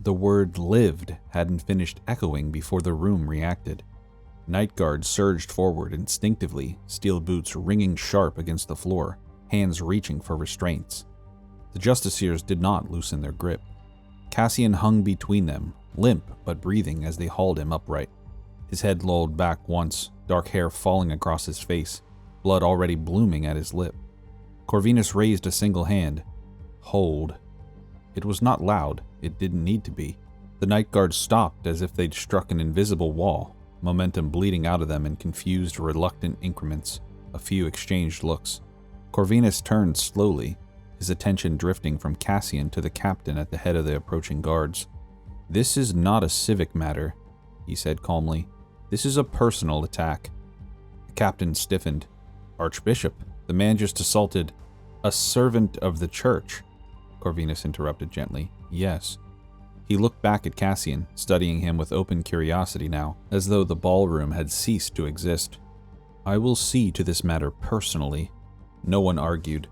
the word lived hadn't finished echoing before the room reacted. Night Guard surged forward instinctively, steel boots ringing sharp against the floor, hands reaching for restraints. The Justiciars did not loosen their grip. Cassian hung between them, limp but breathing as they hauled him upright. His head lolled back once, dark hair falling across his face, blood already blooming at his lip. Corvinus raised a single hand. Hold. It was not loud. It didn't need to be. The Night Guard stopped as if they'd struck an invisible wall, momentum bleeding out of them in confused, reluctant increments. A few exchanged looks. Corvinus turned slowly, his attention drifting from Cassian to the captain at the head of the approaching guards. "This is not a civic matter," he said calmly. "This is a personal attack." The captain stiffened. "Archbishop, the man just assaulted a servant of the church," Corvinus interrupted gently. "Yes." He looked back at Cassian, studying him with open curiosity now, as though the ballroom had ceased to exist. "I will see to this matter personally." No one argued.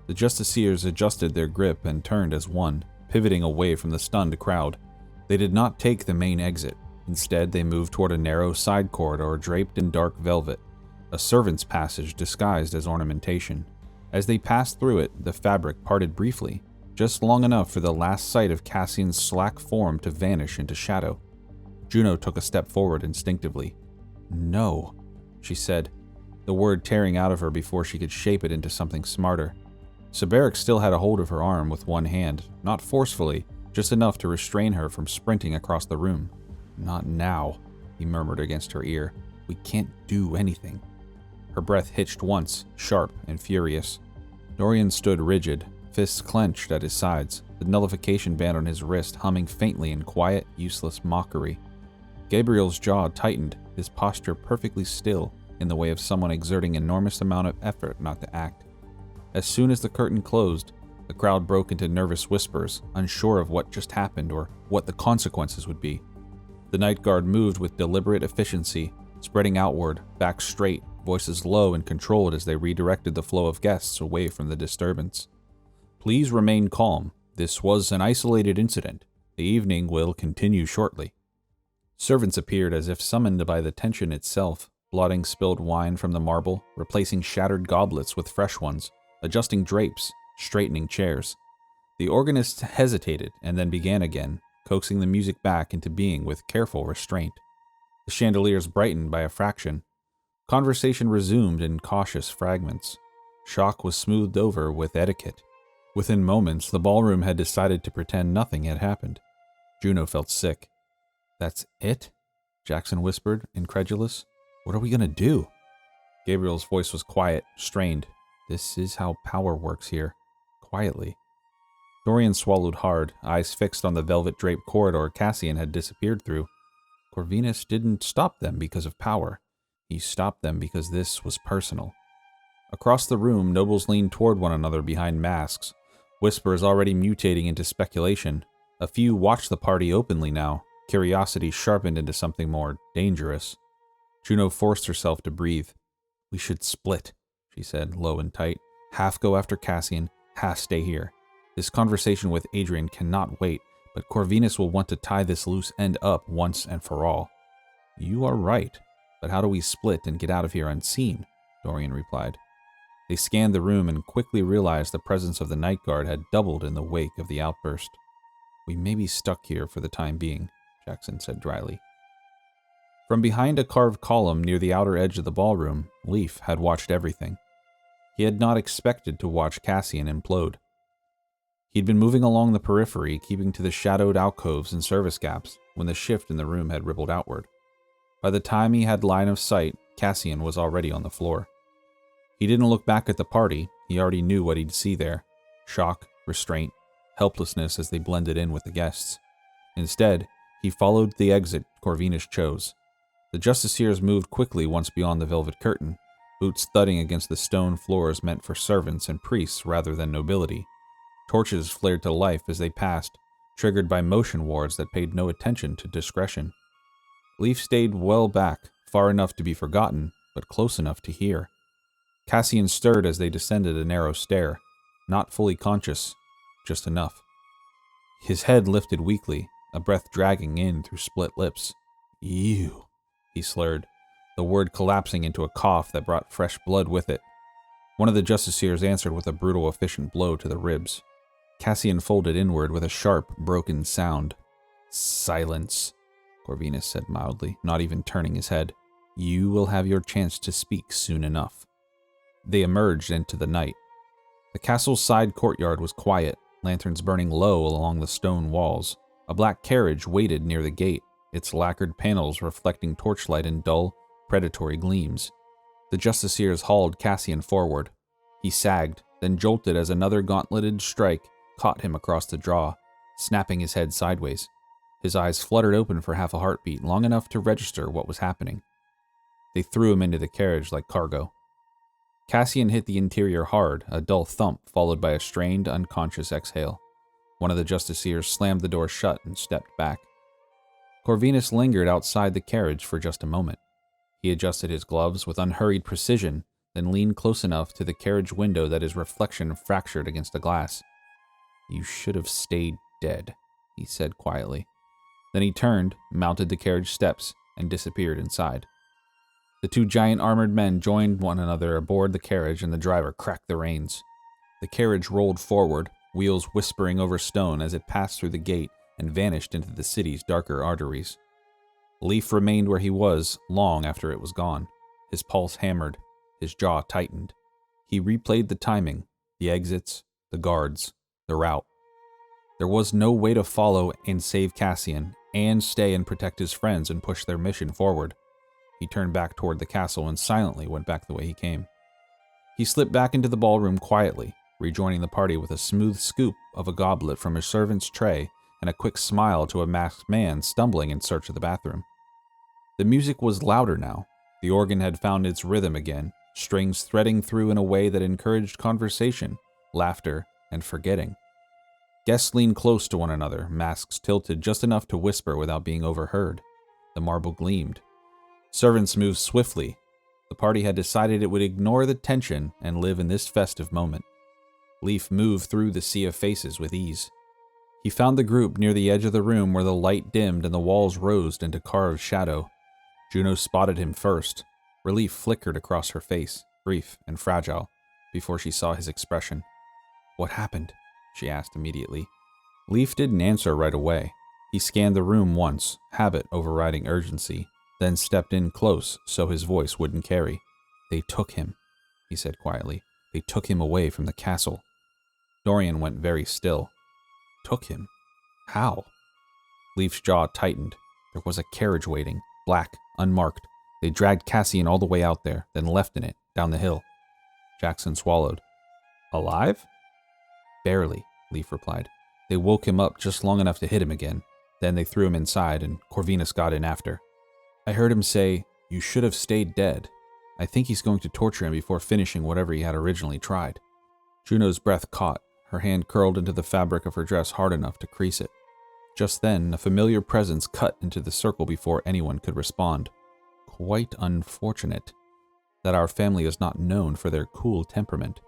The Justiciars adjusted their grip and turned as one, pivoting away from the stunned crowd. They did not take the main exit. Instead, they moved toward a narrow side corridor draped in dark velvet, a servant's passage disguised as ornamentation. As they passed through it, the fabric parted briefly, just long enough for the last sight of Cassian's slack form to vanish into shadow. Juno took a step forward instinctively. "No," she said, the word tearing out of her before she could shape it into something smarter. Saberic still had a hold of her arm with one hand, not forcefully, just enough to restrain her from sprinting across the room. "Not now," he murmured against her ear. "We can't do anything." Her breath hitched once, sharp and furious. Dorian stood rigid, fists clenched at his sides, the nullification band on his wrist humming faintly in quiet, useless mockery. Gabriel's jaw tightened, his posture perfectly still, in the way of someone exerting enormous amount of effort not to act. As soon as the curtain closed, the crowd broke into nervous whispers, unsure of what just happened or what the consequences would be. The Night Guard moved with deliberate efficiency, spreading outward, back straight, voices low and controlled as they redirected the flow of guests away from the disturbance. "Please remain calm. This was an isolated incident. The evening will continue shortly." Servants appeared as if summoned by the tension itself, blotting spilled wine from the marble, replacing shattered goblets with fresh ones, adjusting drapes, straightening chairs. The organist hesitated and then began again, coaxing the music back into being with careful restraint. The chandeliers brightened by a fraction. Conversation resumed in cautious fragments. Shock was smoothed over with etiquette. Within moments, the ballroom had decided to pretend nothing had happened. Juno felt sick. "That's it?" Jackson whispered, incredulous. "What are we going to do?" Gabriel's voice was quiet, strained. "This is how power works here. Quietly." Dorian swallowed hard, eyes fixed on the velvet-draped corridor Cassian had disappeared through. Corvinus didn't stop them because of power. He stopped them because this was personal. Across the room, nobles leaned toward one another behind masks, whispers already mutating into speculation. A few watched the party openly now, curiosity sharpened into something more dangerous. Juno forced herself to breathe. "We should split," she said, low and tight. "Half go after Cassian, half stay here. This conversation with Adrian cannot wait, but Corvinus will want to tie this loose end up once and for all." "You are right, but how do we split and get out of here unseen?" Dorian replied. They scanned the room and quickly realized the presence of the Night Guard had doubled in the wake of the outburst. "We may be stuck here for the time being," Jackson said dryly. From behind a carved column near the outer edge of the ballroom, Leaf had watched everything. He had not expected to watch Cassian implode. He'd been moving along the periphery, keeping to the shadowed alcoves and service gaps, when the shift in the room had rippled outward. By the time he had line of sight, Cassian was already on the floor. He didn't look back at the party, he already knew what he'd see there. Shock, restraint, helplessness as they blended in with the guests. Instead, he followed the exit Corvinus chose. The Justiciars moved quickly once beyond the velvet curtain, boots thudding against the stone floors meant for servants and priests rather than nobility. Torches flared to life as they passed, triggered by motion wards that paid no attention to discretion. Leaf stayed well back, far enough to be forgotten, but close enough to hear. Cassian stirred as they descended a narrow stair, not fully conscious, just enough. His head lifted weakly, a breath dragging in through split lips. "You," he slurred, the word collapsing into a cough that brought fresh blood with it. One of the justiciars answered with a brutal, efficient blow to the ribs. Cassian folded inward with a sharp, broken sound. "Silence," Corvinus said mildly, not even turning his head. "You will have your chance to speak soon enough." They emerged into the night. The castle's side courtyard was quiet, lanterns burning low along the stone walls. A black carriage waited near the gate, its lacquered panels reflecting torchlight in dull, predatory gleams. The justiciars hauled Cassian forward. He sagged, then jolted as another gauntleted strike caught him across the jaw, snapping his head sideways. His eyes fluttered open for half a heartbeat, long enough to register what was happening. They threw him into the carriage like cargo. Cassian hit the interior hard, a dull thump followed by a strained, unconscious exhale. One of the justiciars slammed the door shut and stepped back. Corvinus lingered outside the carriage for just a moment. He adjusted his gloves with unhurried precision, then leaned close enough to the carriage window that his reflection fractured against the glass. "You should have stayed dead," he said quietly. Then he turned, mounted the carriage steps, and disappeared inside. The two giant armored men joined one another aboard the carriage, and the driver cracked the reins. The carriage rolled forward, wheels whispering over stone as it passed through the gate and vanished into the city's darker arteries. Leaf remained where he was long after it was gone. His pulse hammered, his jaw tightened. He replayed the timing, the exits, the guards, the route. There was no way to follow and save Cassian, and stay and protect his friends and push their mission forward. He turned back toward the castle and silently went back the way he came. He slipped back into the ballroom quietly, rejoining the party with a smooth scoop of a goblet from his servant's tray and a quick smile to a masked man stumbling in search of the bathroom. The music was louder now. The organ had found its rhythm again, strings threading through in a way that encouraged conversation, laughter, and forgetting. Guests leaned close to one another, masks tilted just enough to whisper without being overheard. The marble gleamed. Servants moved swiftly. The party had decided it would ignore the tension and live in this festive moment. Leaf moved through the sea of faces with ease. He found the group near the edge of the room where the light dimmed and the walls rose into carved shadow. Juno spotted him first. Relief flickered across her face, brief and fragile, before she saw his expression. "What happened?" she asked immediately. Leaf didn't answer right away. He scanned the room once, habit overriding urgency, then stepped in close so his voice wouldn't carry. "They took him," he said quietly. "They took him away from the castle." Dorian went very still. "Took him? How?" Leaf's jaw tightened. There was a carriage waiting, black, unmarked. They dragged Cassian all the way out there, then left in it, down the hill. Jackson swallowed. "Alive?" "Barely," Leaf replied. "They woke him up just long enough to hit him again. Then they threw him inside, and Corvinus got in after. I heard him say, 'You should have stayed dead.' I think he's going to torture him before finishing whatever he had originally tried." Juno's breath caught, her hand curled into the fabric of her dress hard enough to crease it. Just then, a familiar presence cut into the circle before anyone could respond. "Quite unfortunate that our family is not known for their cool temperament.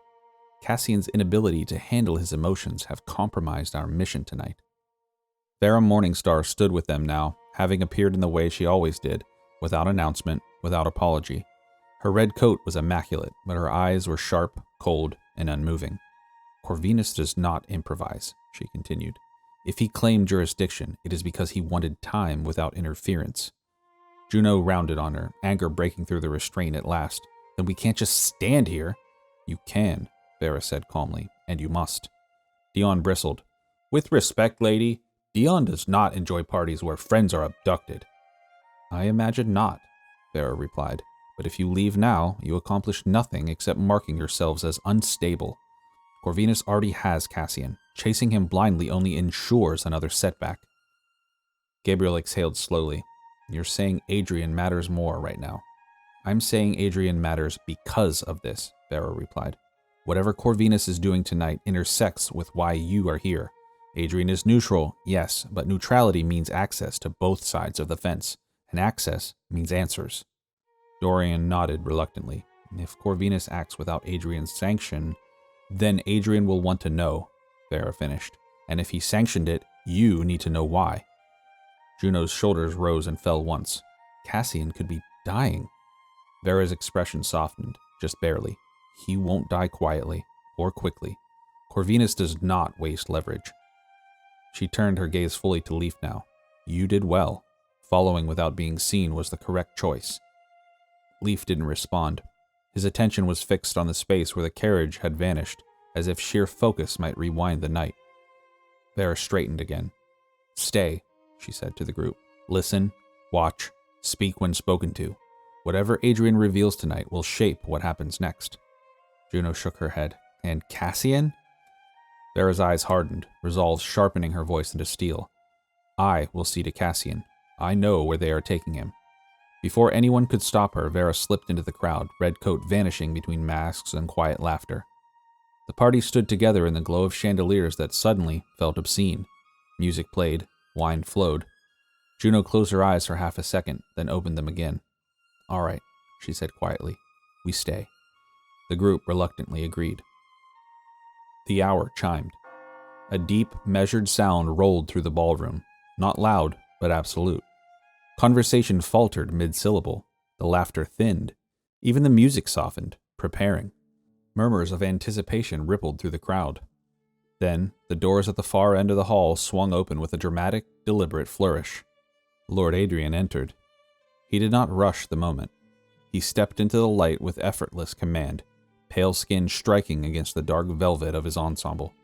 Cassian's inability to handle his emotions have compromised our mission tonight." Farah Morningstar stood with them now, having appeared in the way she always did, without announcement, without apology. Her red coat was immaculate, but her eyes were sharp, cold, and unmoving. "Corvinus does not improvise," she continued. "If he claimed jurisdiction, it is because he wanted time without interference." Juno rounded on her, anger breaking through the restraint at last. "Then we can't just stand here." "You can," Farah said calmly, "and you must." Dion bristled. "With respect, lady, Dion does not enjoy parties where friends are abducted." "I imagine not," Farah replied. "But if you leave now, you accomplish nothing except marking yourselves as unstable. Corvinus already has Cassian. Chasing him blindly only ensures another setback." Gabriel exhaled slowly. "You're saying Adrian matters more right now." "I'm saying Adrian matters because of this," Farah replied. "Whatever Corvinus is doing tonight intersects with why you are here. Adrian is neutral, yes, but neutrality means access to both sides of the fence, and access means answers." Dorian nodded reluctantly. "If Corvinus acts without Adrian's sanction, then Adrian will want to know," Farah finished. "And if he sanctioned it, you need to know why. Juno's shoulders rose and fell once. Cassian could be dying. Vera's expression softened, just barely. He won't die quietly, or quickly. Corvinus does not waste leverage. She turned her gaze fully to Leaf now. You did well. Following without being seen was the correct choice. Leaf didn't respond. His attention was fixed on the space where the carriage had vanished, as if sheer focus might rewind the night. Vera straightened again. Stay, she said to the group. Listen, watch, speak when spoken to. Whatever Adrian reveals tonight will shape what happens next. Juno shook her head. And Cassian? Vera's eyes hardened, resolve sharpening her voice into steel. I will see to Cassian. I know where they are taking him. Before anyone could stop her, Vera slipped into the crowd, red coat vanishing between masks and quiet laughter. The party stood together in the glow of chandeliers that suddenly felt obscene. Music played, wine flowed. Juno closed her eyes for half a second, then opened them again. All right, she said quietly. We stay. The group reluctantly agreed. The hour chimed. A deep, measured sound rolled through the ballroom, not loud, but absolute. Conversation faltered mid-syllable. The laughter thinned. Even the music softened, preparing. Murmurs of anticipation rippled through the crowd. Then, the doors at the far end of the hall swung open with a dramatic, deliberate flourish. Lord Adrian entered. He did not rush the moment. He stepped into the light with effortless command, pale skin striking against the dark velvet of his ensemble.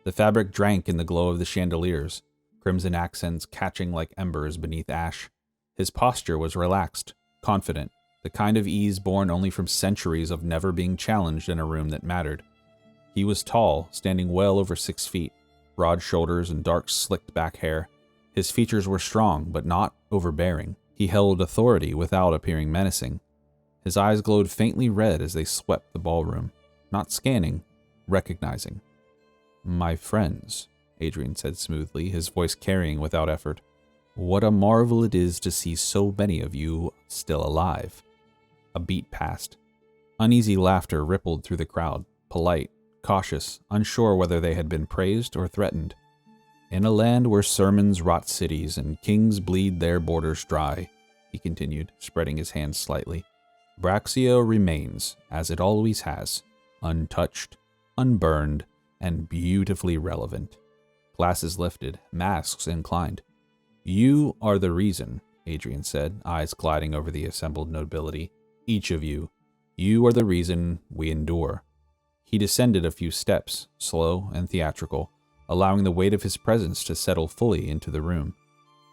The fabric drank in the glow of the chandeliers, crimson accents catching like embers beneath ash. His posture was relaxed, confident, the kind of ease born only from centuries of never being challenged in a room that mattered. He was tall, standing well over 6 feet, broad shoulders and dark slicked back hair. His features were strong, but not overbearing. He held authority without appearing menacing. His eyes glowed faintly red as they swept the ballroom, not scanning, recognizing. My friends, Adrian said smoothly, his voice carrying without effort. What a marvel it is to see so many of you still alive. A beat passed. Uneasy laughter rippled through the crowd, polite, cautious, unsure whether they had been praised or threatened. In a land where sermons rot cities and kings bleed their borders dry, he continued, spreading his hands slightly, Braxia remains, as it always has, untouched, unburned, and beautifully relevant. Glasses lifted, masks inclined. You are the reason, Adrian said, eyes gliding over the assembled nobility. Each of you. You are the reason we endure. He descended a few steps, slow and theatrical, allowing the weight of his presence to settle fully into the room.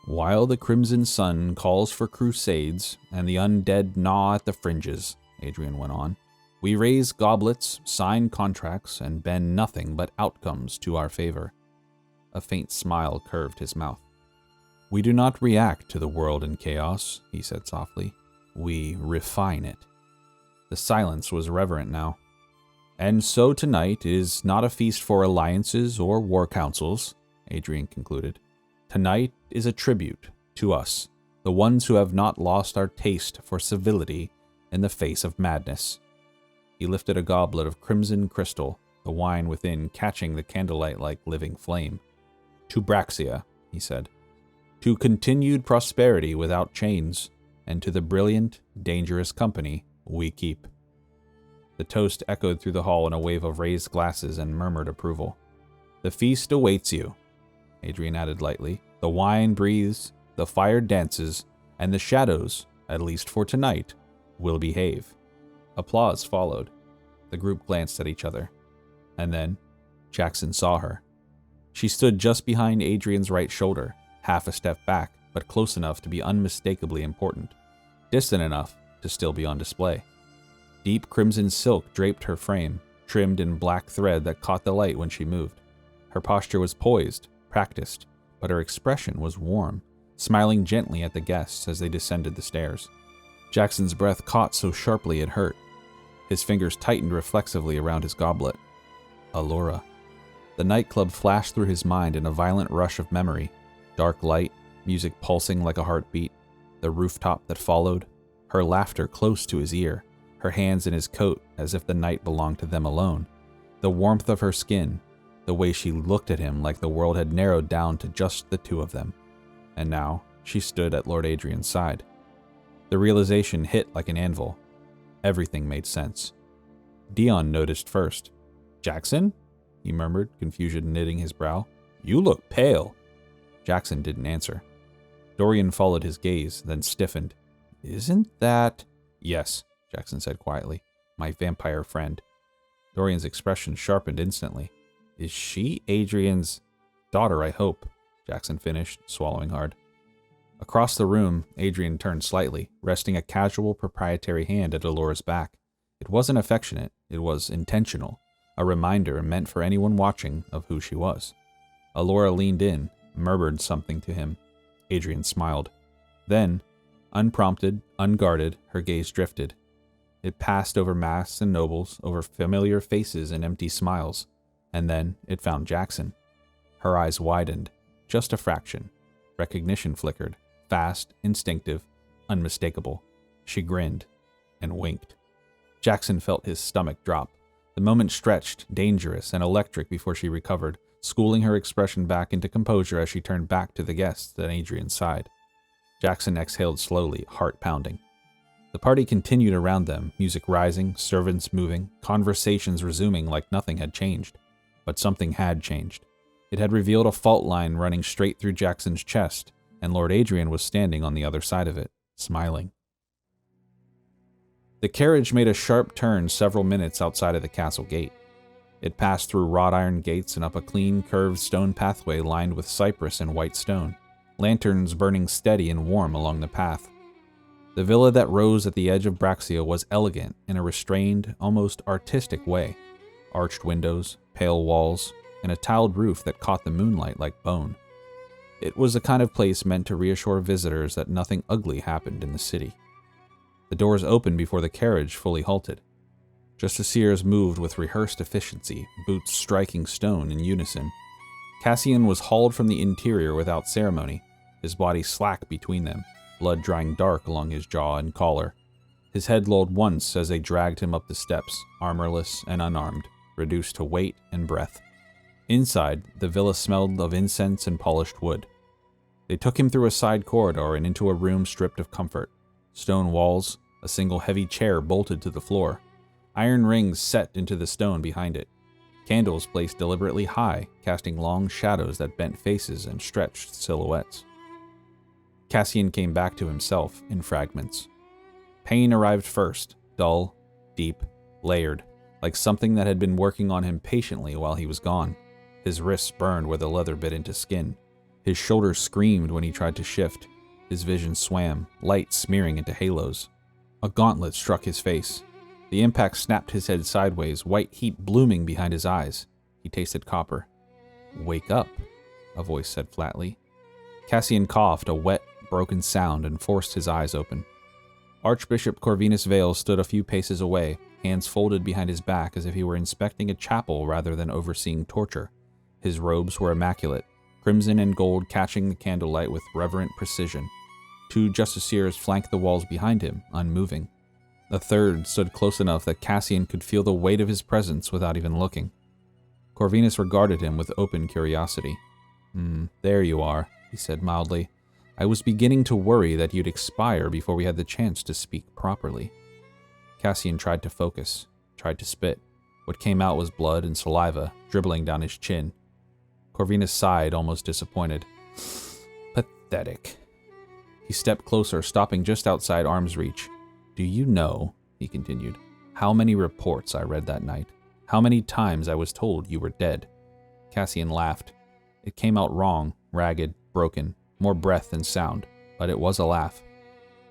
While the crimson sun calls for crusades and the undead gnaw at the fringes, Adrian went on, we raise goblets, sign contracts, and bend nothing but outcomes to our favor. A faint smile curved his mouth. We do not react to the world in chaos, he said softly. We refine it. The silence was reverent now. And so tonight is not a feast for alliances or war councils, Adrian concluded. Tonight is a tribute to us, the ones who have not lost our taste for civility in the face of madness. He lifted a goblet of crimson crystal, the wine within catching the candlelight like living flame. To Braxia, he said. To continued prosperity without chains, and to the brilliant, dangerous company we keep. The toast echoed through the hall in a wave of raised glasses and murmured approval. The feast awaits you, Adrian added lightly. The wine breathes, the fire dances, and the shadows, at least for tonight, will behave. Applause followed. The group glanced at each other. And then, Jackson saw her. She stood just behind Adrian's right shoulder, half a step back, but close enough to be unmistakably important, distant enough to still be on display. Deep crimson silk draped her frame, trimmed in black thread that caught the light when she moved. Her posture was poised, practiced, but her expression was warm, smiling gently at the guests as they descended the stairs. Jackson's breath caught so sharply it hurt. His fingers tightened reflexively around his goblet. Allura. The nightclub flashed through his mind in a violent rush of memory. Dark light, music pulsing like a heartbeat, the rooftop that followed, her laughter close to his ear, her hands in his coat as if the night belonged to them alone, the warmth of her skin, the way she looked at him like the world had narrowed down to just the two of them. And now, She stood at Lord Adrian's side. The realization hit like an anvil. Everything made sense. Dion noticed first. "Jackson?" he murmured, confusion knitting his brow. "You look pale." Jackson didn't answer. Dorian followed his gaze, then stiffened. "Isn't that—" "Yes," Jackson said quietly. "My vampire friend." Dorian's expression sharpened instantly. "Is she Adrian's daughter, I hope?" Jackson finished, swallowing hard. Across the room, Adrian turned slightly, resting a casual, proprietary hand at Alora's back. It wasn't affectionate, it was intentional, a reminder meant for anyone watching of who she was. Alora leaned in, murmured something to him. Adrian smiled. Then, unprompted, unguarded, her gaze drifted. It passed over masks and nobles, over familiar faces and empty smiles, and then it found Jackson. Her eyes widened, just a fraction. Recognition flickered, fast, instinctive, unmistakable. She grinned and winked. Jackson felt his stomach drop. The moment stretched, dangerous and electric before she recovered, schooling her expression back into composure as she turned back to the guests at Adrian's side. Jackson exhaled slowly, heart pounding. The party continued around them, music rising, servants moving, conversations resuming like nothing had changed. But something had changed. It had revealed a fault line running straight through Jackson's chest, and Lord Adrian was standing on the other side of it, smiling. The carriage made a sharp turn several minutes outside of the castle gate. It passed through wrought iron gates and up a clean, curved stone pathway lined with cypress and white stone, lanterns burning steady and warm along the path. The villa that rose at the edge of Braxia was elegant in a restrained, almost artistic way. Arched windows, pale walls, and a tiled roof that caught the moonlight like bone. It was the kind of place meant to reassure visitors that nothing ugly happened in the city. The doors opened before the carriage fully halted. Justiciars moved with rehearsed efficiency, boots striking stone in unison. Cassian was hauled from the interior without ceremony, his body slack between them, blood drying dark along his jaw and collar. His head lolled once as they dragged him up the steps, armorless and unarmed, reduced to weight and breath. Inside, the villa smelled of incense and polished wood. They took him through a side corridor and into a room stripped of comfort. Stone walls, a single heavy chair bolted to the floor, iron rings set into the stone behind it, candles placed deliberately high, casting long shadows that bent faces and stretched silhouettes. Cassian came back to himself in fragments. Pain arrived first, dull, deep, layered, like something that had been working on him patiently while he was gone. His wrists burned where the leather bit into skin. His shoulders screamed when he tried to shift. His vision swam, light smearing into halos. A gauntlet struck his face. The impact snapped his head sideways, white heat blooming behind his eyes. He tasted copper. "Wake up," a voice said flatly. Cassian coughed a wet, broken sound and forced his eyes open. Archbishop Corvinus Vale stood a few paces away, hands folded behind his back as if he were inspecting a chapel rather than overseeing torture. His robes were immaculate, crimson and gold catching the candlelight with reverent precision. 2 justiciars flanked the walls behind him, unmoving. A third stood close enough that Cassian could feel the weight of his presence without even looking. Corvinus regarded him with open curiosity. There you are," he said mildly. "I was beginning to worry that you'd expire before we had the chance to speak properly." Cassian tried to focus, tried to spit. What came out was blood and saliva, dribbling down his chin. Corvinus sighed, almost disappointed. "Pathetic." He stepped closer, stopping just outside arm's reach. "Do you know," he continued, "how many reports I read that night? How many times I was told you were dead?" Cassian laughed. It came out wrong, ragged, broken, more breath than sound, but it was a laugh.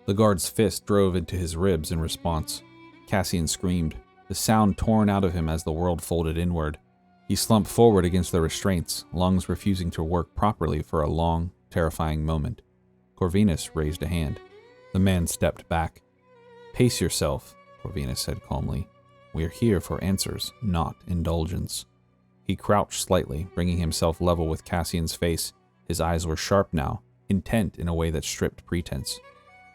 The guard's fist drove into his ribs in response. Cassian screamed, the sound torn out of him as the world folded inward. He slumped forward against the restraints, lungs refusing to work properly for a long, terrifying moment. Corvinus raised a hand. The man stepped back. "Pace yourself," Corvinus said calmly. "We are here for answers, not indulgence." He crouched slightly, bringing himself level with Cassian's face. His eyes were sharp now, intent in a way that stripped pretense.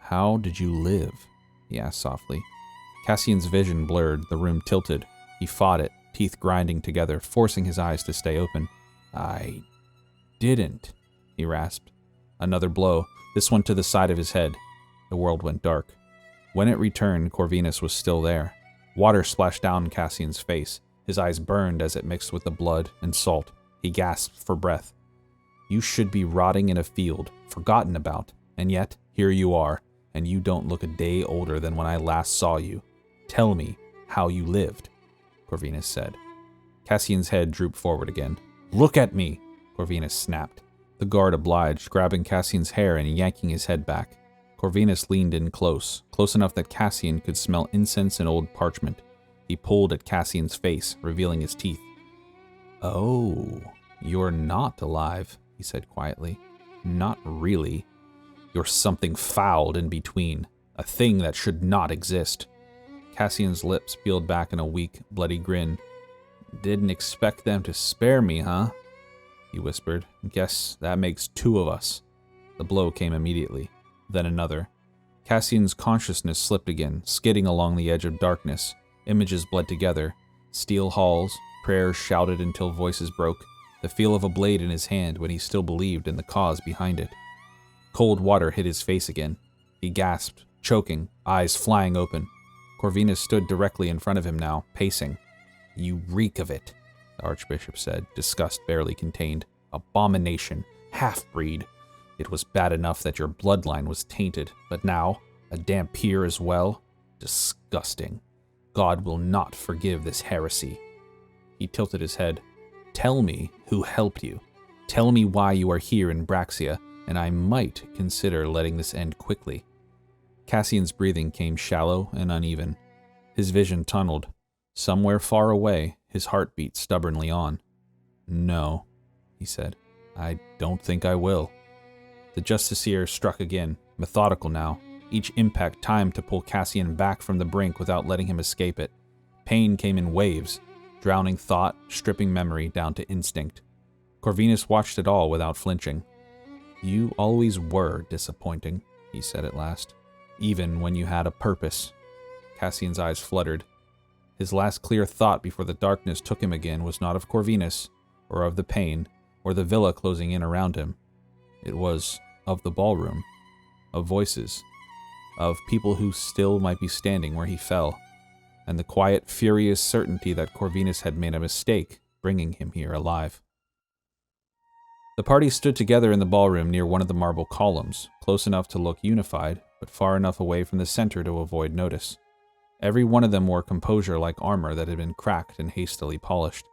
"How did you live?" he asked softly. Cassian's vision blurred, the room tilted. He fought it, teeth grinding together, forcing his eyes to stay open. "I didn't," he rasped. Another blow, this one to the side of his head. The world went dark. When it returned, Corvinus was still there. Water splashed down Cassian's face. His eyes burned as it mixed with the blood and salt. He gasped for breath. You should be rotting in a field, forgotten about, and yet here you are, and you don't look a day older than when I last saw you. Tell me how you lived, Corvinus said. Cassian's head drooped forward again. Look at me, Corvinus snapped. The guard obliged, grabbing Cassian's hair and yanking his head back. Corvinus leaned in close enough that Cassian could smell incense and old parchment. He pulled at Cassian's face, revealing his teeth. Oh, you're not alive, he said quietly. Not really. You're something fouled in between, a thing that should not exist. Cassian's lips peeled back in a weak, bloody grin. Didn't expect them to spare me, huh? He whispered. Guess that makes two of us. The blow came immediately, then another. Cassian's consciousness slipped again, skidding along the edge of darkness. Images bled together. Steel halls, prayers shouted until voices broke, the feel of a blade in his hand when he still believed in the cause behind it. Cold water hit his face again. He gasped, choking, eyes flying open. Corvinus stood directly in front of him now, pacing. You reek of it, the Archbishop said, disgust barely contained. Abomination, half-breed. It was bad enough that your bloodline was tainted, but now, a Dhampir as well? Disgusting. God will not forgive this heresy. He tilted his head. Tell me who helped you. Tell me why you are here in Braxia, and I might consider letting this end quickly. Cassian's breathing came shallow and uneven. His vision tunneled. Somewhere far away, his heart beat stubbornly on. No, he said. I don't think I will. The Justiciar struck again, methodical now. Each impact timed to pull Cassian back from the brink without letting him escape it. Pain came in waves, drowning thought, stripping memory down to instinct. Corvinus watched it all without flinching. You always were disappointing, he said at last. Even when you had a purpose. Cassian's eyes fluttered. His last clear thought before the darkness took him again was not of Corvinus, or of the pain, or the villa closing in around him. It was of the ballroom, of voices, of people who still might be standing where he fell, and the quiet, furious certainty that Corvinus had made a mistake, bringing him here alive. The party stood together in the ballroom near one of the marble columns, close enough to look unified, but far enough away from the center to avoid notice. Every one of them wore composure like armor that had been cracked and hastily polished.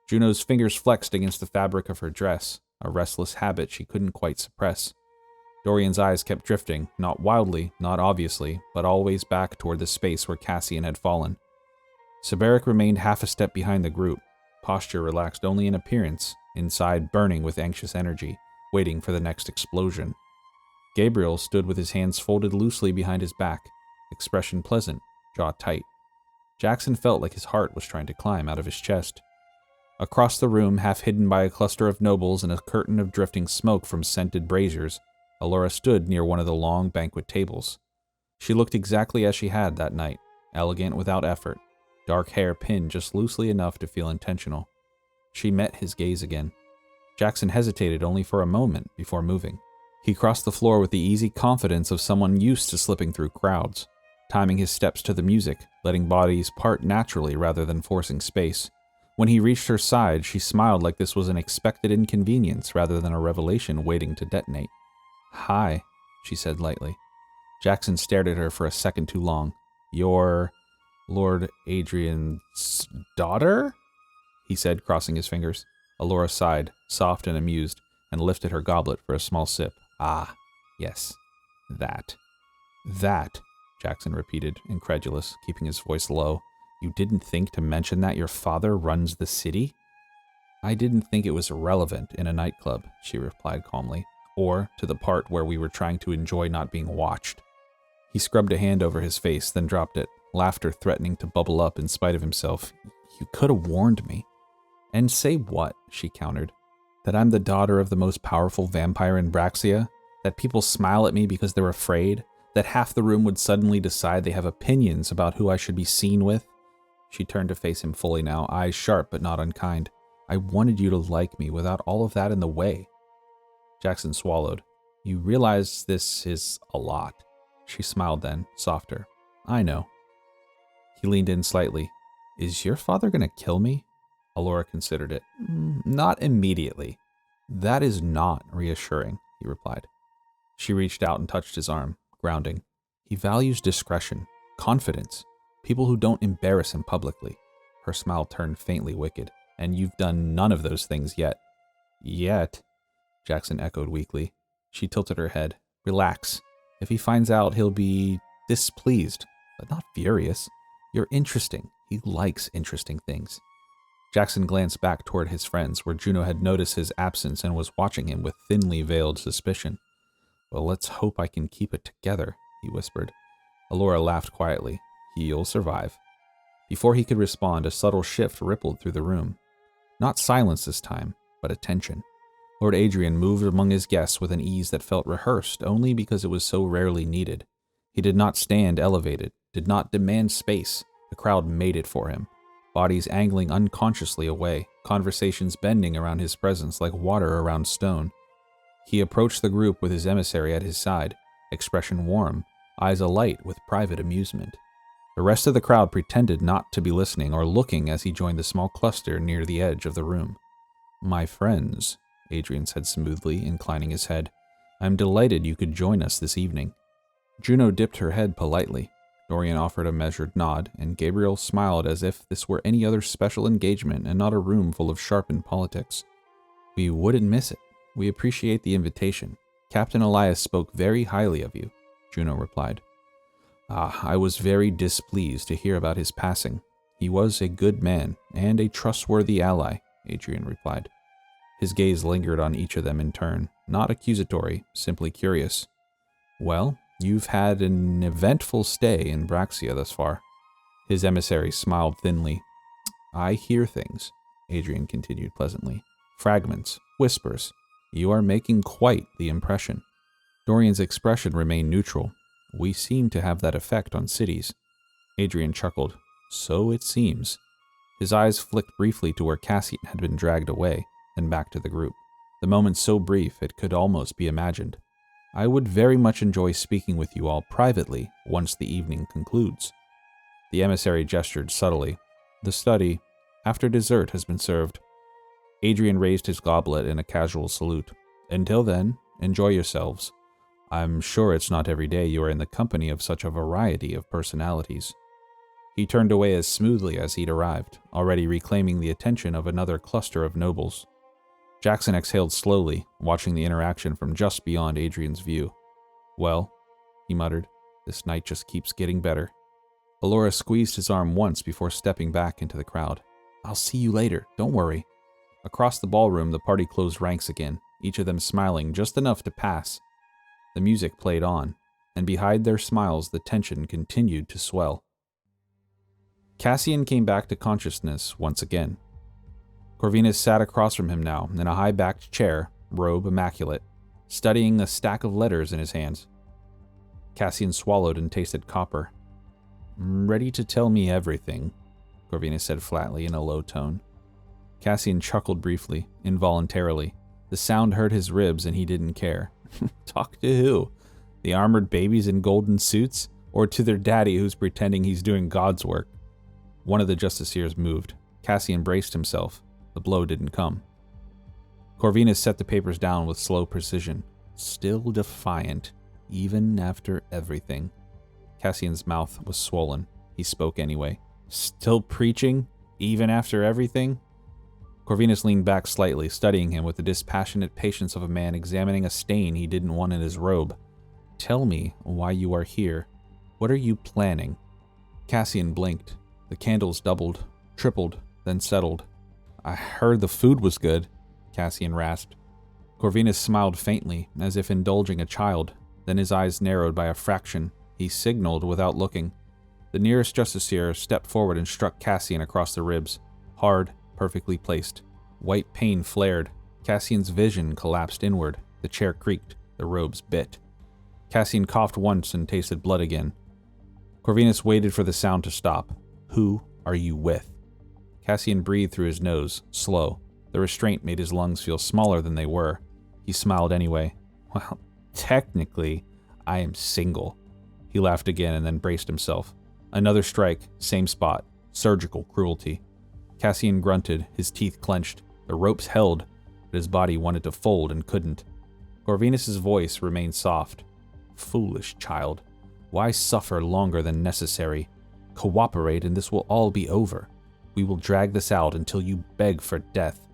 Juno's fingers flexed against the fabric of her dress, a restless habit she couldn't quite suppress. Dorian's eyes kept drifting, not wildly, not obviously, but always back toward the space where Cassian had fallen. Sabaric remained half a step behind the group, posture relaxed only in appearance, inside burning with anxious energy, waiting for the next explosion. Gabriel stood with his hands folded loosely behind his back, expression pleasant, jaw tight. Jackson felt like his heart was trying to climb out of his chest. Across the room, half hidden by a cluster of nobles and a curtain of drifting smoke from scented braziers, Allura stood near one of the long banquet tables. She looked exactly as she had that night, elegant without effort, dark hair pinned just loosely enough to feel intentional. She met his gaze again. Jackson hesitated only for a moment before moving. He crossed the floor with the easy confidence of someone used to slipping through crowds, timing his steps to the music, letting bodies part naturally rather than forcing space. When he reached her side, she smiled like this was an expected inconvenience rather than a revelation waiting to detonate. Hi, she said lightly. Jackson stared at her for a second too long. You're Lord Adrian's daughter? He said, crossing his fingers. Allura sighed, soft and amused, and lifted her goblet for a small sip. Ah, yes, that. That, Jackson repeated, incredulous, keeping his voice low. You didn't think to mention that your father runs the city? I didn't think it was relevant in a nightclub, she replied calmly, or to the part where we were trying to enjoy not being watched. He scrubbed a hand over his face, then dropped it, laughter threatening to bubble up in spite of himself. You could have warned me. And say what? She countered. That I'm the daughter of the most powerful vampire in Braxia? That people smile at me because they're afraid? That half the room would suddenly decide they have opinions about who I should be seen with? She turned to face him fully now, eyes sharp but not unkind. I wanted you to like me without all of that in the way. Jackson swallowed. You realize this is a lot. She smiled then, softer. I know. He leaned in slightly. Is your father going to kill me? Alora considered it. Not immediately. That is not reassuring, he replied. She reached out and touched his arm, grounding. He values discretion, confidence, people who don't embarrass him publicly. Her smile turned faintly wicked. And you've done none of those things yet. Yet? Jackson echoed weakly. She tilted her head. Relax. If he finds out, he'll be displeased, but not furious. You're interesting. He likes interesting things. Jackson glanced back toward his friends, where Juno had noticed his absence and was watching him with thinly veiled suspicion. Well, let's hope I can keep it together, he whispered. Alora laughed quietly. He'll survive. Before he could respond, a subtle shift rippled through the room. Not silence this time, but attention. Lord Adrian moved among his guests with an ease that felt rehearsed only because it was so rarely needed. He did not stand elevated, did not demand space. The crowd made it for him. Bodies angling unconsciously away, conversations bending around his presence like water around stone. He approached the group with his emissary at his side, expression warm, eyes alight with private amusement. The rest of the crowd pretended not to be listening or looking as he joined the small cluster near the edge of the room. My friends, Adrian said smoothly, inclining his head, I'm delighted you could join us this evening. Juno dipped her head politely. Dorian offered a measured nod, and Gabriel smiled as if this were any other special engagement and not a room full of sharpened politics. We wouldn't miss it. We appreciate the invitation. Captain Elias spoke very highly of you, Juno replied. I was very displeased to hear about his passing. He was a good man and a trustworthy ally, Adrian replied. His gaze lingered on each of them in turn, not accusatory, simply curious. Well, you've had an eventful stay in Braxia thus far. His emissary smiled thinly. I hear things, Adrian continued pleasantly. Fragments, whispers. You are making quite the impression. Dorian's expression remained neutral. We seem to have that effect on cities. Adrian chuckled. So it seems. His eyes flicked briefly to where Cassian had been dragged away, then back to the group. The moment so brief it could almost be imagined. I would very much enjoy speaking with you all privately once the evening concludes. The emissary gestured subtly. The study, after dessert, has been served. Adrian raised his goblet in a casual salute. Until then, enjoy yourselves. I'm sure it's not every day you are in the company of such a variety of personalities. He turned away as smoothly as he'd arrived, already reclaiming the attention of another cluster of nobles. Jackson exhaled slowly, watching the interaction from just beyond Adrian's view. Well, he muttered, this night just keeps getting better. Alora squeezed his arm once before stepping back into the crowd. I'll see you later, don't worry. Across the ballroom, the party closed ranks again, each of them smiling just enough to pass. The music played on, and behind their smiles the tension continued to swell. Cassian came back to consciousness once again. Corvinus sat across from him now, in a high-backed chair, robe immaculate, studying a stack of letters in his hands. Cassian swallowed and tasted copper. Ready to tell me everything, Corvinus said flatly in a low tone. Cassian chuckled briefly, involuntarily. The sound hurt his ribs and he didn't care. Talk to who? The armored babies in golden suits? Or to their daddy who's pretending he's doing God's work? One of the justiciars moved. Cassian braced himself. The blow didn't come. Corvinus set the papers down with slow precision. Still defiant, even after everything. Cassian's mouth was swollen. He spoke anyway. Still preaching? Even after everything? Corvinus leaned back slightly, studying him with the dispassionate patience of a man examining a stain he didn't want in his robe. Tell me why you are here. What are you planning? Cassian blinked. The candles doubled, tripled, then settled. I heard the food was good, Cassian rasped. Corvinus smiled faintly, as if indulging a child. Then his eyes narrowed by a fraction. He signaled without looking. The nearest justiciar stepped forward and struck Cassian across the ribs. Hard, perfectly placed. White pain flared. Cassian's vision collapsed inward. The chair creaked. The robes bit. Cassian coughed once and tasted blood again. Corvinus waited for the sound to stop. Who are you with? Cassian breathed through his nose, slow. The restraint made his lungs feel smaller than they were. He smiled anyway. Well, Technically, I am single. He laughed again and then braced himself. Another strike, same spot. Surgical cruelty. Cassian grunted, his teeth clenched. The ropes held, but his body wanted to fold and couldn't. Corvinus's voice remained soft. Foolish child. Why suffer longer than necessary? Cooperate and this will all be over. We will drag this out until you beg for death.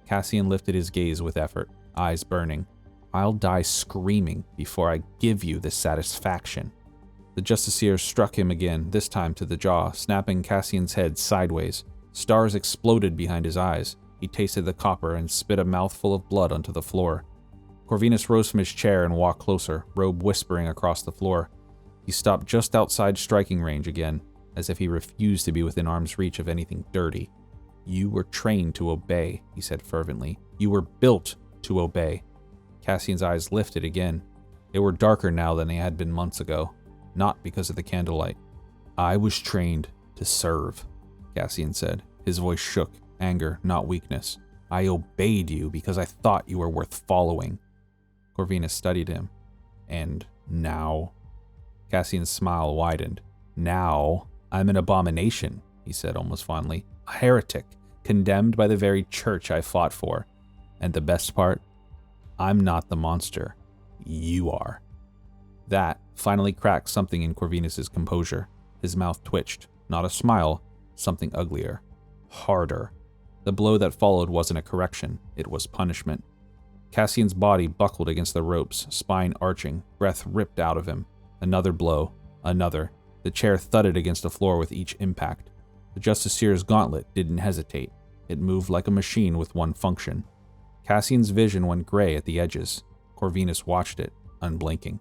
Cassian lifted his gaze with effort, eyes burning. I'll die screaming before I give you this satisfaction. The Justiciar struck him again, this time to the jaw, snapping Cassian's head sideways. Stars exploded behind his eyes. He tasted the copper and spit a mouthful of blood onto the floor. Corvinus rose from his chair and walked closer, robe whispering across the floor. He stopped just outside striking range again, as if he refused to be within arm's reach of anything dirty. You were trained to obey, he said fervently. You were built to obey. Cassian's eyes lifted again. They were darker now than they had been months ago, not because of the candlelight. I was trained to serve, Cassian said. His voice shook, anger, not weakness. I obeyed you because I thought you were worth following. Corvinus studied him. And now? Cassian's smile widened. Now, I'm an abomination, he said almost fondly. A heretic, condemned by the very church I fought for. And the best part? I'm not the monster. You are. That finally cracked something in Corvinus's composure. His mouth twitched. Not a smile, something uglier. Harder. The blow that followed wasn't a correction, it was punishment. Cassian's body buckled against the ropes, spine arching, breath ripped out of him. Another blow. Another. The chair thudded against the floor with each impact. The Justiciar's gauntlet didn't hesitate. It moved like a machine with one function. Cassian's vision went gray at the edges. Corvinus watched it, unblinking.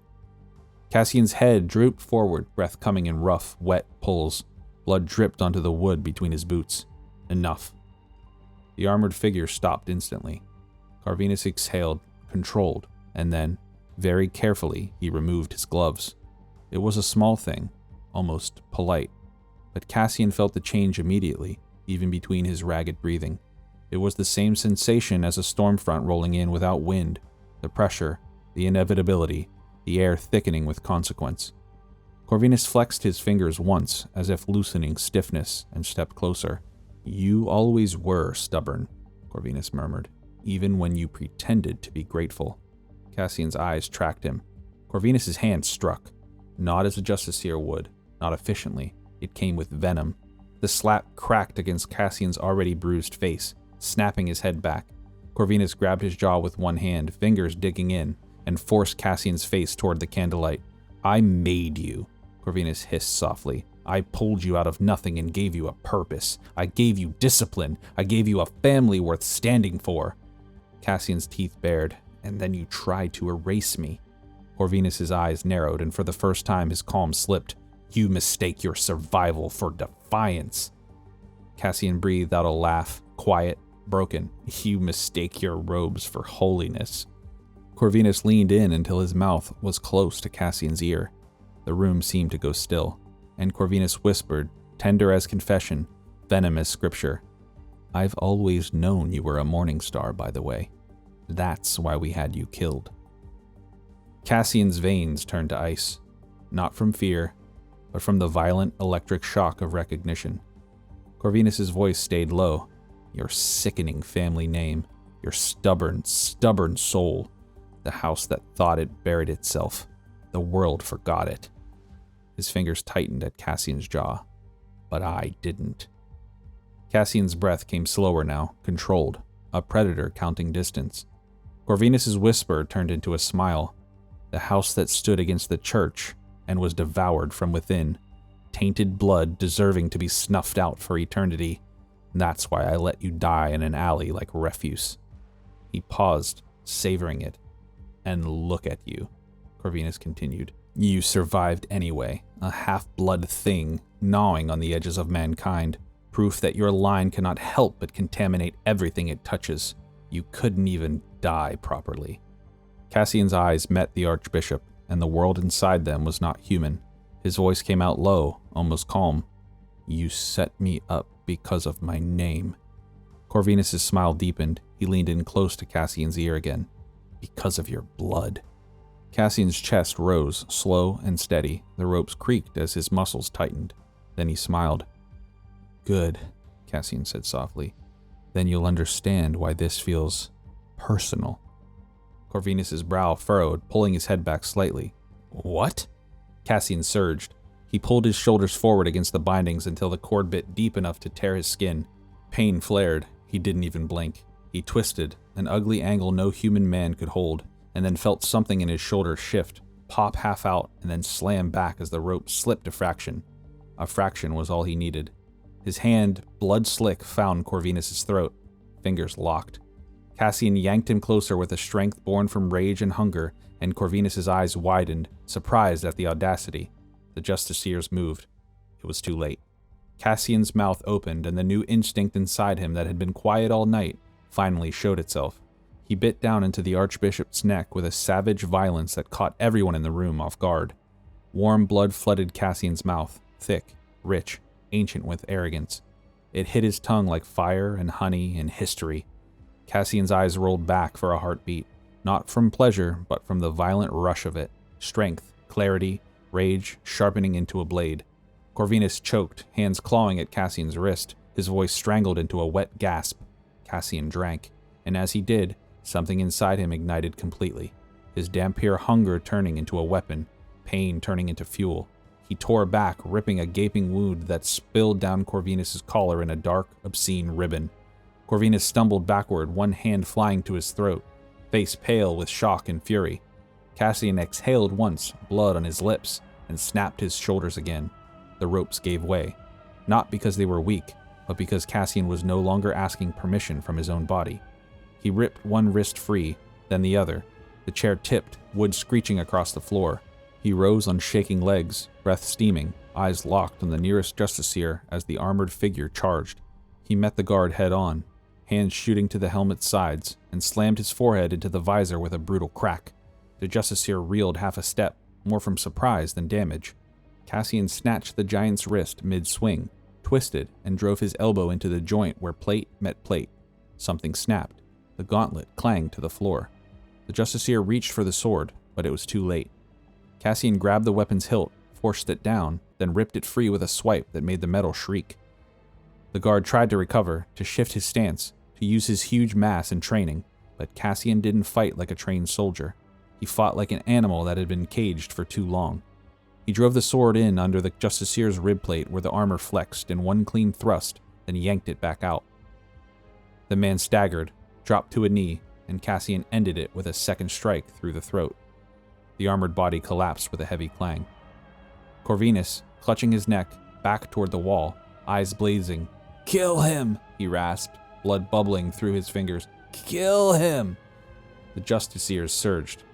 Cassian's head drooped forward, breath coming in rough, wet pulls. Blood dripped onto the wood between his boots. Enough. The armored figure stopped instantly. Corvinus exhaled, controlled, and then, very carefully, he removed his gloves. It was a small thing, almost polite, but Cassian felt the change immediately, even between his ragged breathing. It was the same sensation as a storm front rolling in without wind, the pressure, the inevitability, the air thickening with consequence. Corvinus flexed his fingers once, as if loosening stiffness, and stepped closer. You always were stubborn, Corvinus murmured, even when you pretended to be grateful. Cassian's eyes tracked him. Corvinus's hand struck, not as a Justiciar would, not efficiently. It came with venom. The slap cracked against Cassian's already bruised face, snapping his head back. Corvinus grabbed his jaw with one hand, fingers digging in, and forced Cassian's face toward the candlelight. I made you, Corvinus hissed softly. I pulled you out of nothing and gave you a purpose. I gave you discipline. I gave you a family worth standing for. Cassian's teeth bared, and then you tried to erase me. Corvinus's eyes narrowed, and for the first time his calm slipped. You mistake your survival for defiance. Cassian breathed out a laugh, quiet, broken. You mistake your robes for holiness. Corvinus leaned in until his mouth was close to Cassian's ear. The room seemed to go still, and Corvinus whispered, tender as confession, venom as scripture. I've always known you were a morning star, by the way. That's why we had you killed. Cassian's veins turned to ice, not from fear, but from the violent electric shock of recognition. Corvinus's voice stayed low. Your sickening family name, your stubborn, stubborn soul, the house that thought it buried itself. The world forgot it. His fingers tightened at Cassian's jaw, but I didn't. Cassian's breath came slower now, controlled, a predator counting distance. Corvinus's whisper turned into a smile. The house that stood against the church and was devoured from within, tainted blood deserving to be snuffed out for eternity. That's why I let you die in an alley like refuse. He paused, savoring it. And look at you, Corvinus continued. You survived anyway, a half-blood thing gnawing on the edges of mankind, proof that your line cannot help but contaminate everything it touches. You couldn't even die properly. Cassian's eyes met the Archbishop, and the world inside them was not human. His voice came out low, almost calm. You set me up because of my name. Corvinus's smile deepened. He leaned in close to Cassian's ear again. Because of your blood. Cassian's chest rose, slow and steady. The ropes creaked as his muscles tightened. Then he smiled. "Good," Cassian said softly. "Then you'll understand why this feels personal." Corvinus's brow furrowed, pulling his head back slightly. "What?" Cassian surged. He pulled his shoulders forward against the bindings until the cord bit deep enough to tear his skin. Pain flared. He didn't even blink. He twisted, an ugly angle no human man could hold, and then felt something in his shoulder shift, pop half out, and then slam back as the rope slipped a fraction. A fraction was all he needed. His hand, blood slick, found Corvinus's throat. Fingers locked. Cassian yanked him closer with a strength born from rage and hunger, and Corvinus's eyes widened, surprised at the audacity. The Justiciars moved. It was too late. Cassian's mouth opened, and the new instinct inside him that had been quiet all night finally showed itself. He bit down into the Archbishop's neck with a savage violence that caught everyone in the room off guard. Warm blood flooded Cassian's mouth, thick, rich, ancient with arrogance. It hit his tongue like fire and honey and history. Cassian's eyes rolled back for a heartbeat, not from pleasure, but from the violent rush of it. Strength, clarity, rage sharpening into a blade. Corvinus choked, hands clawing at Cassian's wrist, his voice strangled into a wet gasp. Cassian drank, and as he did, something inside him ignited completely. His Dhampir hunger turning into a weapon, pain turning into fuel. He tore back, ripping a gaping wound that spilled down Corvinus's collar in a dark, obscene ribbon. Corvinus stumbled backward, one hand flying to his throat, face pale with shock and fury. Cassian exhaled once, blood on his lips, and snapped his shoulders again. The ropes gave way, not because they were weak, but because Cassian was no longer asking permission from his own body. He ripped one wrist free, then the other. The chair tipped, wood screeching across the floor. He rose on shaking legs, breath steaming, eyes locked on the nearest justiciar as the armored figure charged. He met the guard head-on, hands shooting to the helmet's sides, and slammed his forehead into the visor with a brutal crack. The justiciar reeled half a step, more from surprise than damage. Cassian snatched the giant's wrist mid-swing, twisted, and drove his elbow into the joint where plate met plate. Something snapped. The gauntlet clanged to the floor. The justiciar reached for the sword, but it was too late. Cassian grabbed the weapon's hilt, forced it down, then ripped it free with a swipe that made the metal shriek. The guard tried to recover, to shift his stance, to use his huge mass and training, but Cassian didn't fight like a trained soldier. He fought like an animal that had been caged for too long. He drove the sword in under the justiciar's ribplate where the armor flexed in one clean thrust, then yanked it back out. The man staggered, dropped to a knee, and Cassian ended it with a second strike through the throat. The armored body collapsed with a heavy clang. Corvinus, clutching his neck, back toward the wall, eyes blazing. "Kill him!" he rasped, blood bubbling through his fingers. "Kill him!" The justiciars surged.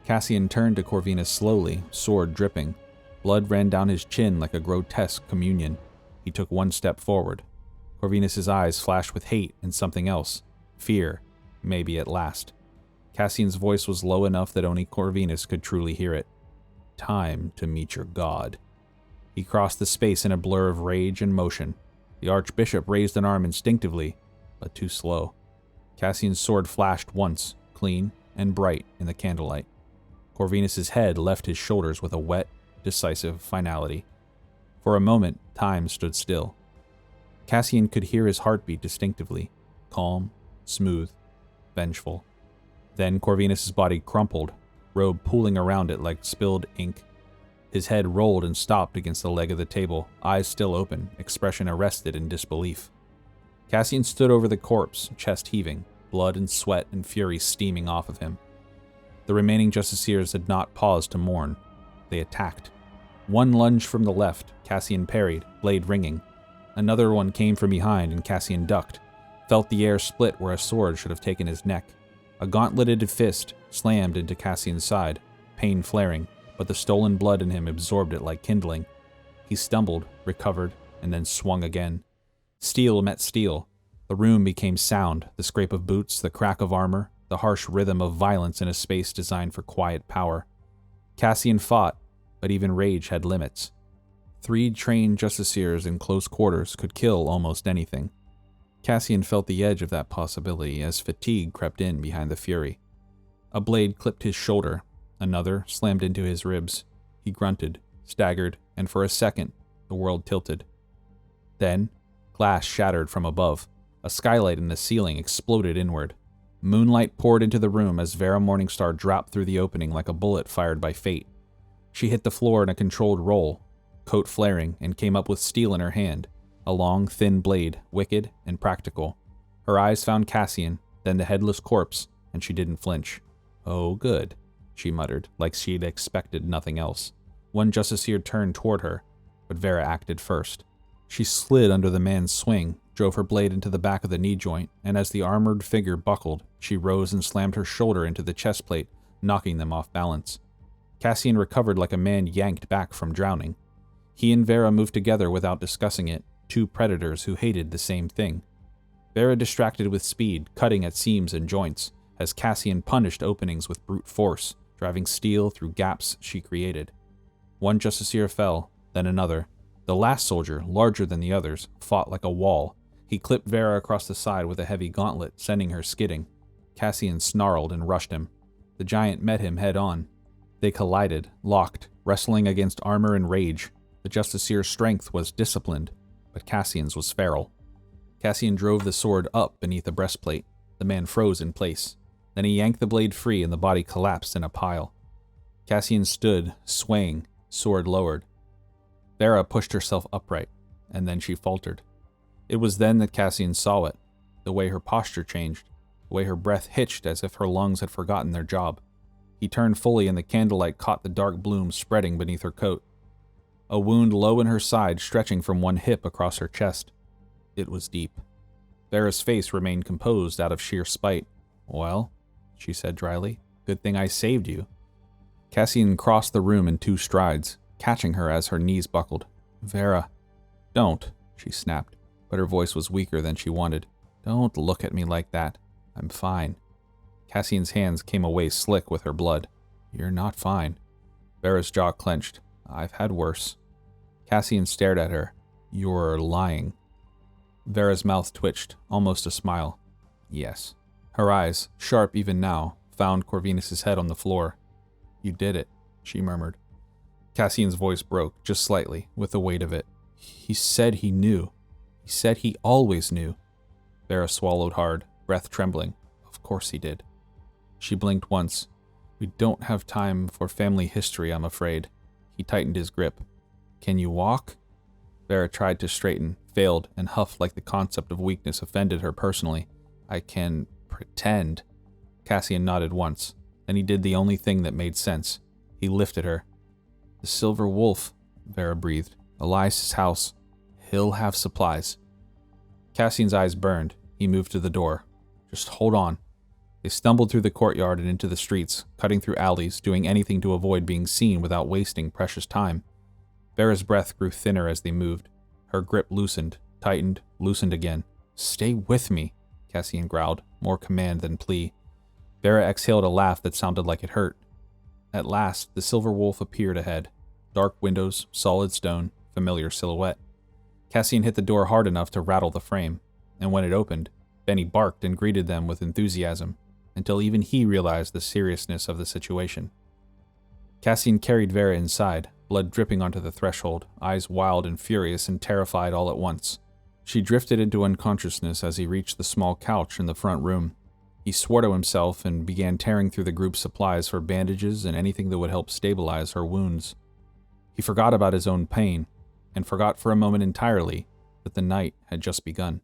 Cassian turned to Corvinus slowly, sword dripping. Blood ran down his chin like a grotesque communion. He took one step forward. Corvinus's eyes flashed with hate and something else. Fear, maybe at last. Cassian's voice was low enough that only Corvinus could truly hear it. "Time to meet your god." He crossed the space in a blur of rage and motion. The Archbishop raised an arm instinctively, but too slow. Cassian's sword flashed once, clean and bright in the candlelight. Corvinus's head left his shoulders with a wet, decisive finality. For a moment, time stood still. Cassian could hear his heartbeat distinctively, calm, smooth, vengeful. Then Corvinus's body crumpled, robe pooling around it like spilled ink. His head rolled and stopped against the leg of the table, eyes still open, expression arrested in disbelief. Cassian stood over the corpse, chest heaving, blood and sweat and fury steaming off of him. The remaining justiciars had not paused to mourn. They attacked. One lunged from the left, Cassian parried, blade ringing. Another one came from behind and Cassian ducked, felt the air split where a sword should have taken his neck. A gauntleted fist slammed into Cassian's side, pain flaring, but the stolen blood in him absorbed it like kindling. He stumbled, recovered, and then swung again. Steel met steel. The room became sound, the scrape of boots, the crack of armor, the harsh rhythm of violence in a space designed for quiet power. Cassian fought, but even rage had limits. 3 trained justiciars in close quarters could kill almost anything. Cassian felt the edge of that possibility as fatigue crept in behind the fury. A blade clipped his shoulder. Another slammed into his ribs. He grunted, staggered, and for a second, the world tilted. Then, glass shattered from above. A skylight in the ceiling exploded inward. Moonlight poured into the room as Vera Morningstar dropped through the opening like a bullet fired by fate. She hit the floor in a controlled roll, coat flaring, and came up with steel in her hand, a long, thin blade, wicked and practical. Her eyes found Cassian, then the headless corpse, and she didn't flinch. "Oh, good," she muttered, like she'd expected nothing else. One justiciar turned toward her, but Vera acted first. She slid under the man's swing, drove her blade into the back of the knee joint, and as the armored figure buckled, she rose and slammed her shoulder into the chest plate, knocking them off balance. Cassian recovered like a man yanked back from drowning. He and Vera moved together without discussing it, two predators who hated the same thing. Vera distracted with speed, cutting at seams and joints, as Cassian punished openings with brute force, driving steel through gaps she created. One justiciar fell, then another. The last soldier, larger than the others, fought like a wall. He clipped Vera across the side with a heavy gauntlet, sending her skidding. Cassian snarled and rushed him. The giant met him head-on. They collided, locked, wrestling against armor and rage. The justiciar's strength was disciplined, but Cassian's was feral. Cassian drove the sword up beneath the breastplate. The man froze in place. Then he yanked the blade free and the body collapsed in a pile. Cassian stood, swaying, sword lowered. Vera pushed herself upright, and then she faltered. It was then that Cassian saw it, the way her posture changed, the way her breath hitched as if her lungs had forgotten their job. He turned fully and the candlelight caught the dark bloom spreading beneath her coat. A wound low in her side stretching from one hip across her chest. It was deep. Vera's face remained composed out of sheer spite. "Well," she said dryly, "good thing I saved you." Cassian crossed the room in 2 strides, catching her as her knees buckled. "Vera, don't," she snapped, but her voice was weaker than she wanted. "Don't look at me like that. I'm fine." Cassian's hands came away slick with her blood. "You're not fine." Vera's jaw clenched. "I've had worse." Cassian stared at her. "You're lying." Vera's mouth twitched, almost a smile. "Yes." Her eyes, sharp even now, found Corvinus's head on the floor. "You did it," she murmured. Cassian's voice broke, just slightly, with the weight of it. "He said he knew. He said he always knew." Vera swallowed hard, breath trembling. "Of course he did." She blinked once. "We don't have time for family history, I'm afraid." He tightened his grip. "Can you walk?" Vera tried to straighten, failed, and huffed like the concept of weakness offended her personally. "I can pretend." Cassian nodded once. Then he did the only thing that made sense. He lifted her. "The Silver Wolf," Vera breathed. "Elias's house. He'll have supplies." Cassian's eyes burned. He moved to the door. "Just hold on." They stumbled through the courtyard and into the streets, cutting through alleys, doing anything to avoid being seen without wasting precious time. Vera's breath grew thinner as they moved. Her grip loosened, tightened, loosened again. "Stay with me," Cassian growled, more command than plea. Vera exhaled a laugh that sounded like it hurt. At last, the Silver Wolf appeared ahead. Dark windows, solid stone, familiar silhouette. Cassian hit the door hard enough to rattle the frame, and when it opened, Benny barked and greeted them with enthusiasm, until even he realized the seriousness of the situation. Cassian carried Vera inside, blood dripping onto the threshold, eyes wild and furious and terrified all at once. She drifted into unconsciousness as he reached the small couch in the front room. He swore to himself and began tearing through the group's supplies for bandages and anything that would help stabilize her wounds. He forgot about his own pain, and forgot for a moment entirely that the night had just begun.